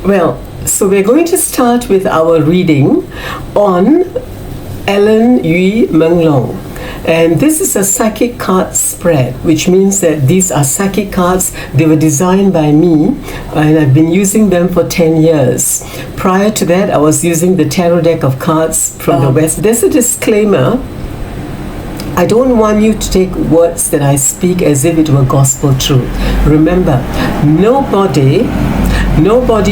Well, so we're going to start with our reading on Ellen Yui Meng Long. And this is a psychic card spread, which means that these are psychic cards. They were designed by me, and I've been using them for 10 years. Prior to that, I was using the tarot deck of cards from the West. There's a disclaimer. I don't want you to take words that I speak as if it were gospel truth. Remember, nobody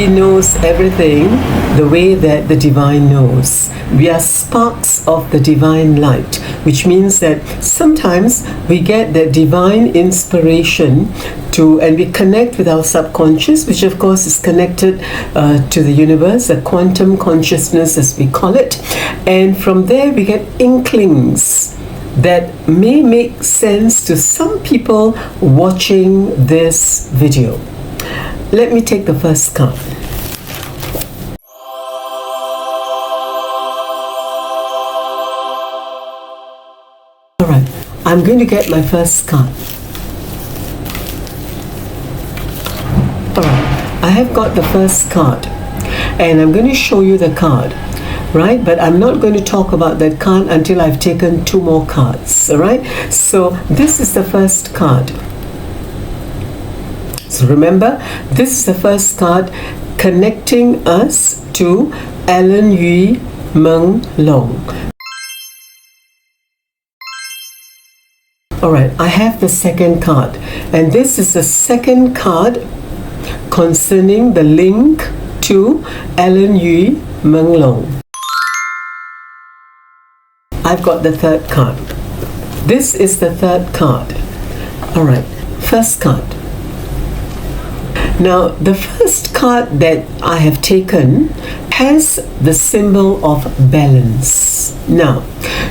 knows everything the way that the divine knows. We are sparks of the divine light, which means that sometimes we get that divine inspiration and we connect with our subconscious, which of course is connected to the universe, a quantum consciousness as we call it. And from there we get inklings that may make sense to some people watching this video. Let me take the first card. Alright, I'm going to get my first card. Alright, I have got the first card, and I'm going to show you the card. Right, but I'm not going to talk about that card until I've taken 2 more cards. All right, so this is the first card. So remember, this is the first card connecting us to Ellen Yui Meng Long. All right, I have the second card, and this is the second card concerning the link to Ellen Yui Meng Long. I've got the third card. This is the third card. All right, first card. Now, the first card that I have taken has the symbol of balance. Now,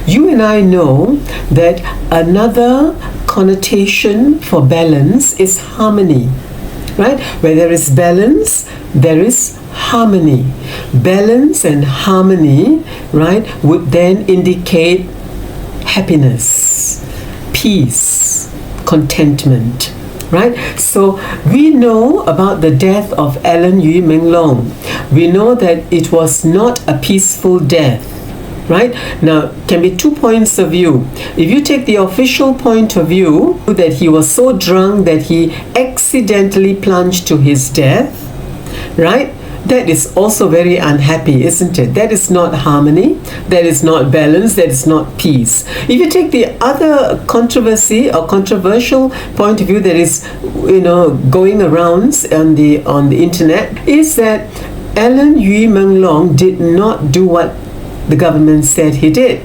you and I know that another connotation for balance is harmony, right? Where there is balance, there is harmony. Balance and harmony, right, would then indicate happiness, peace, contentment, right? So we know about the death of Ellen Yui Meng Long. We know that it was not a peaceful death, right? Now, can be 2 points of view. If you take the official point of view, that he was so drunk that he accidentally plunged to his death, right? That is also very unhappy, isn't it? That is not harmony, that is not balance, that is not peace. If you take the other controversy or controversial point of view that is, going around on the internet, is that Ellen Yui Meng Long did not do what the government said he did.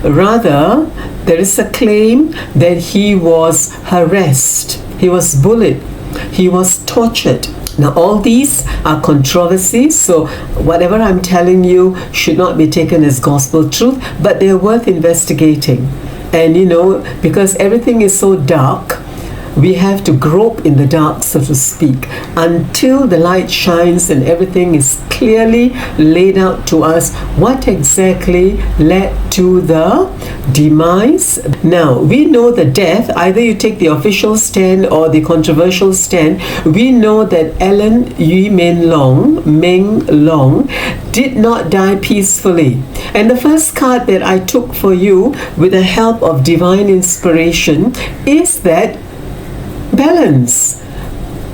Rather, there is a claim that he was harassed, he was bullied, he was tortured. Now, all these are controversies, so whatever I'm telling you should not be taken as gospel truth, but they're worth investigating. And because everything is so dark, we have to grope in the dark, so to speak, until the light shines and everything is clearly laid out to us what exactly led to the demise. Now, we know the death, either you take the official stand or the controversial stand. We know that Ellen Yui Meng Long did not die peacefully. And the first card that I took for you with the help of divine inspiration is that balance.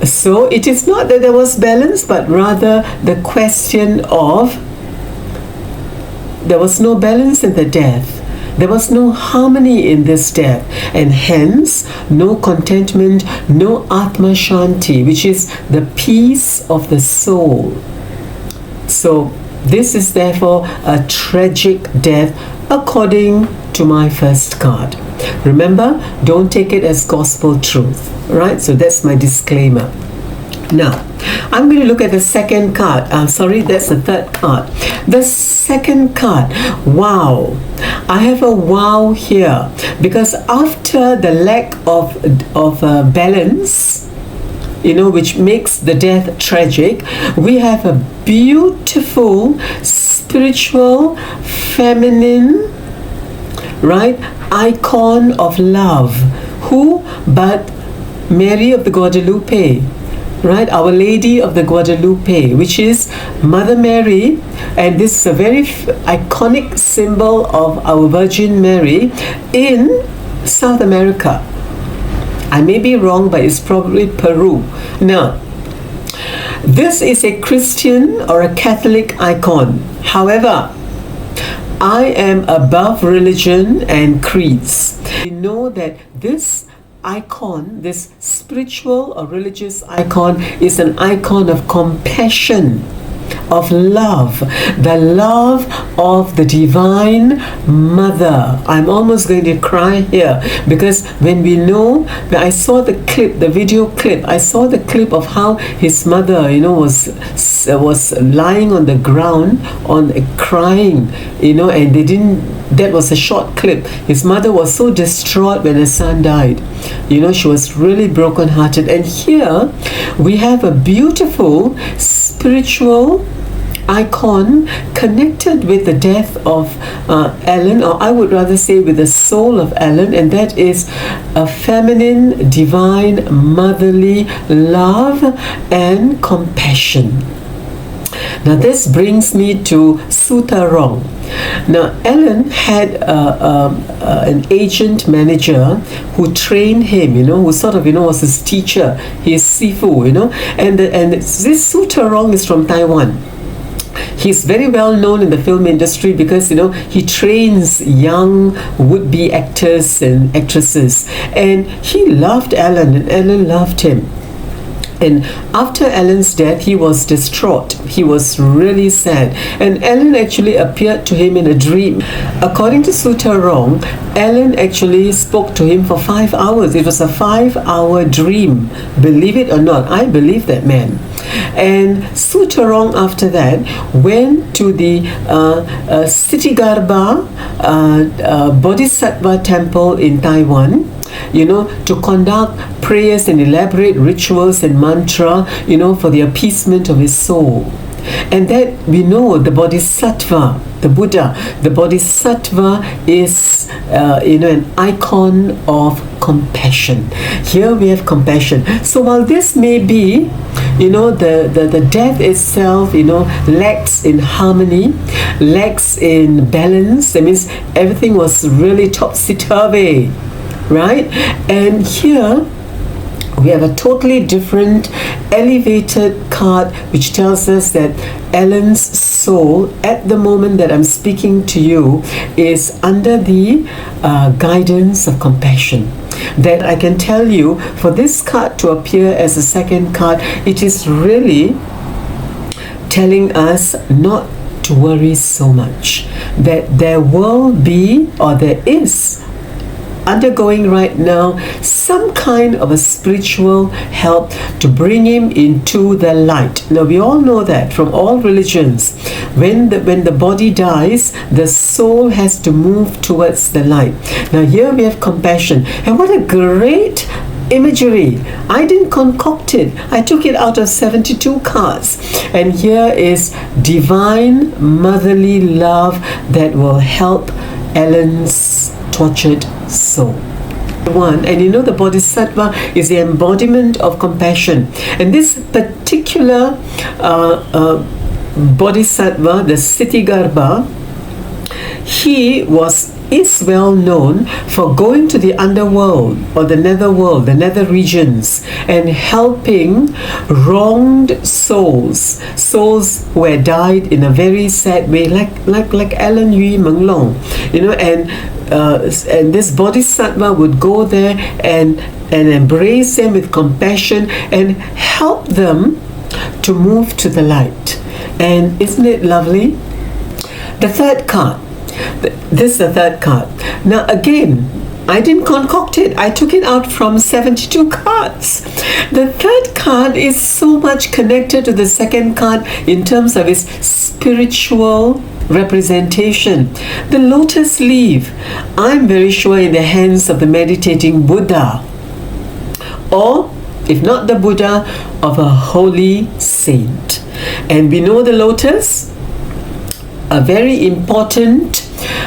So it is not that there was balance, but rather the question of there was no balance in the death. There was no harmony in this death, and hence no contentment, no Atma Shanti, which is the peace of the soul. So this is therefore a tragic death according to my first card. Remember, don't take it as gospel truth, right? So that's my disclaimer. Now, I'm going to look at the second card. Sorry, that's the third card. The second card. Wow. I have a wow here, because after the lack of balance, which makes the death tragic, we have a beautiful, spiritual, feminine, right, icon of love. Who but Mary of the Guadalupe, right? Our Lady of the Guadalupe, which is Mother Mary, and this is a very iconic symbol of our Virgin Mary in South America. I may be wrong, but it's probably Peru. Now, this is a Christian or a Catholic icon. However, I am above religion and creeds. We know that this icon, this spiritual or religious icon, is an icon of compassion, of love, the love of the Divine Mother. I'm almost going to cry here, because when I saw the clip, the video clip, I saw the clip of how his mother, was lying on the ground, crying, and that was a short clip. His mother was so distraught when her son died. She was really brokenhearted. And here we have a beautiful spiritual icon connected with the death of Ellen, or I would rather say with the soul of Ellen, and that is a feminine, divine, motherly love and compassion. Now this brings me to Sutarong. Now Ellen had an agent manager who trained him, who sort of was his teacher, his sifu, and this Sutarong is from Taiwan. He's very well known in the film industry because he trains young would-be actors and actresses, and he loved Ellen and Ellen loved him. And after Ellen's death, he was distraught. He was really sad. And Ellen actually appeared to him in a dream. According to Sutarong, Ellen actually spoke to him for 5 hours. It was a 5-hour dream. Believe it or not, I believe that man. And Sutarong after that went to the Sitigarbha Bodhisattva temple in Taiwan, to conduct prayers and elaborate rituals and mantra, for the appeasement of his soul. And that we know the Bodhisattva, the Buddha, the Bodhisattva is, an icon of compassion. Here we have compassion. So while this may be, the death itself, lacks in harmony, lacks in balance. That means everything was really topsy-turvy, right? And here we have a totally different elevated card which tells us that Ellen's soul at the moment that I'm speaking to you is under the guidance of compassion. That I can tell you, for this card to appear as a second card, it is really telling us not to worry so much, that there will be, or there is undergoing right now, some kind of a spiritual help to bring him into the light. Now we all know that from all religions, when the body dies, the soul has to move towards the light. Now here we have compassion, and what a great imagery. I didn't concoct it. I took it out of 72 cards, and here is divine motherly love that will help Ellen's tortured soul. And the Bodhisattva is the embodiment of compassion, and this particular Bodhisattva, the Sitigarbha, he is well known for going to the underworld or the netherworld, the nether regions, and helping wronged souls who had died in a very sad way, like Ellen Yui Menglong, and this Bodhisattva would go there and embrace them with compassion and help them to move to the light. And isn't it lovely? The third card. This is the third card. Now again, I didn't concoct it. I took it out from 72 cards. The third card is so much connected to the second card in terms of its spiritual representation. The lotus leaf, I'm very sure in the hands of the meditating Buddha, or if not the Buddha, of a holy saint. And we know the lotus, a very important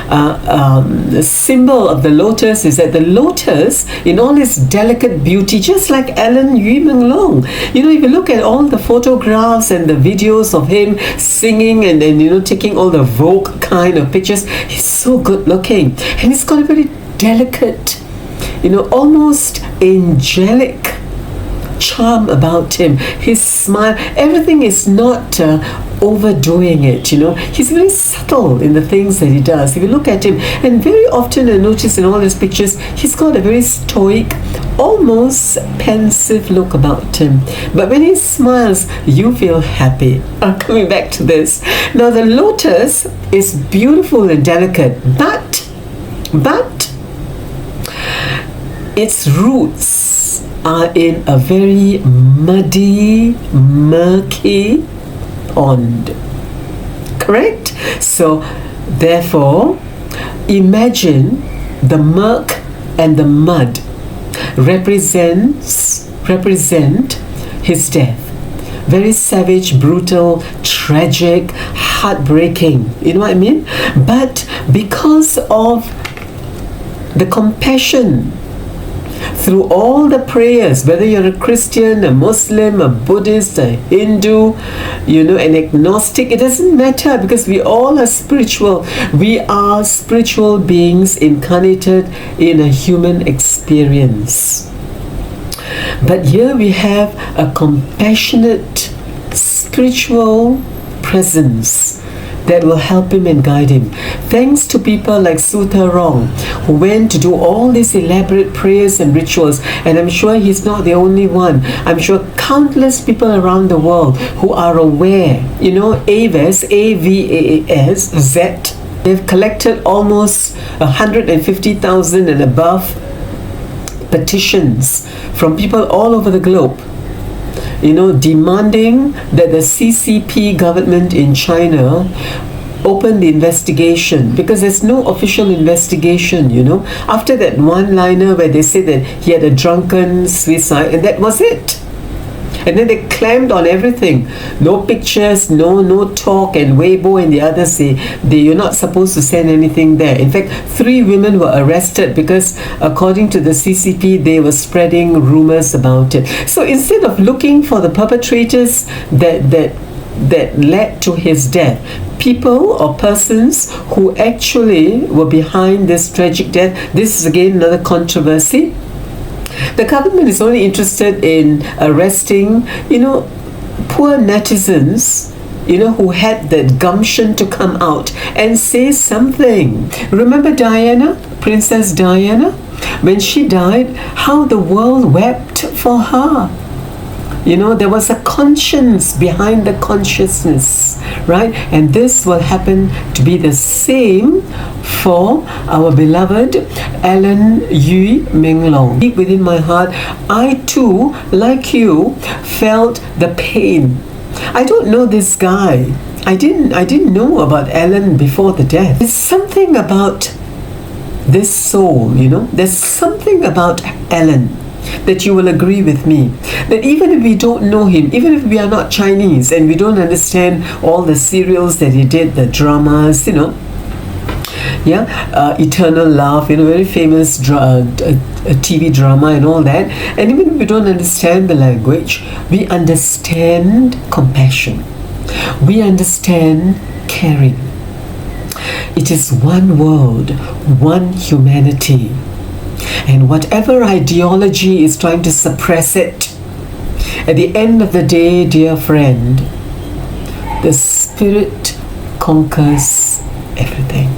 the symbol of the lotus is that the lotus, in all its delicate beauty, just like Alan Yu Meng Long, if you look at all the photographs and the videos of him singing and taking all the Vogue kind of pictures, he's so good looking, and he's got a very delicate, almost angelic charm about him. His smile, everything is not overdoing it. He's very subtle in the things that he does. If you look at him, and very often I notice in all his pictures, he's got a very stoic, almost pensive look about him. But when he smiles, you feel happy. I'm coming back to this. Now, the lotus is beautiful and delicate, but its roots are in a very muddy, murky pond. Correct? So, therefore, imagine the murk and the mud represent his death. Very savage, brutal, tragic, heartbreaking. You know what I mean? But because of the compassion through all the prayers, whether you're a Christian, a Muslim, a Buddhist, a Hindu, an agnostic, it doesn't matter, because we all are spiritual. We are spiritual beings incarnated in a human experience. But here we have a compassionate spiritual presence that will help him and guide him. Thanks to people like Sutha Rong, who went to do all these elaborate prayers and rituals, and I'm sure he's not the only one. I'm sure countless people around the world who are aware, AVAS, AVAS, they've collected almost 150,000 and above petitions from people all over the globe, demanding that the CCP government in China open the investigation, because there's no official investigation, after that one-liner where they say that he had a drunken suicide, and that was it. And then they clamped on everything. No pictures, no talk, and Weibo and the others say you're not supposed to send anything there. In fact, 3 women were arrested because, according to the CCP, they were spreading rumors about it. So instead of looking for the perpetrators that led to his death, people or persons who actually were behind this tragic death, this is again another controversy. The government is only interested in arresting, poor netizens, who had that gumption to come out and say something. Remember Diana, Princess Diana? When she died, how the world wept for her. There was a conscience behind the consciousness, right? And this will happen to be the same for our beloved Alan Yu Meng Long. Deep within my heart, I too, like you, felt the pain. I don't know this guy. I didn't know about Alan before the death. There's something about this soul, There's something about Alan that you will agree with me, that even if we don't know him, even if we are not Chinese and we don't understand all the serials that he did, the dramas, Eternal Love, very famous TV drama and all that, and even if we don't understand the language, we understand compassion, we understand caring. It is one world, one humanity. And whatever ideology is trying to suppress it, at the end of the day, dear friend, the spirit conquers everything.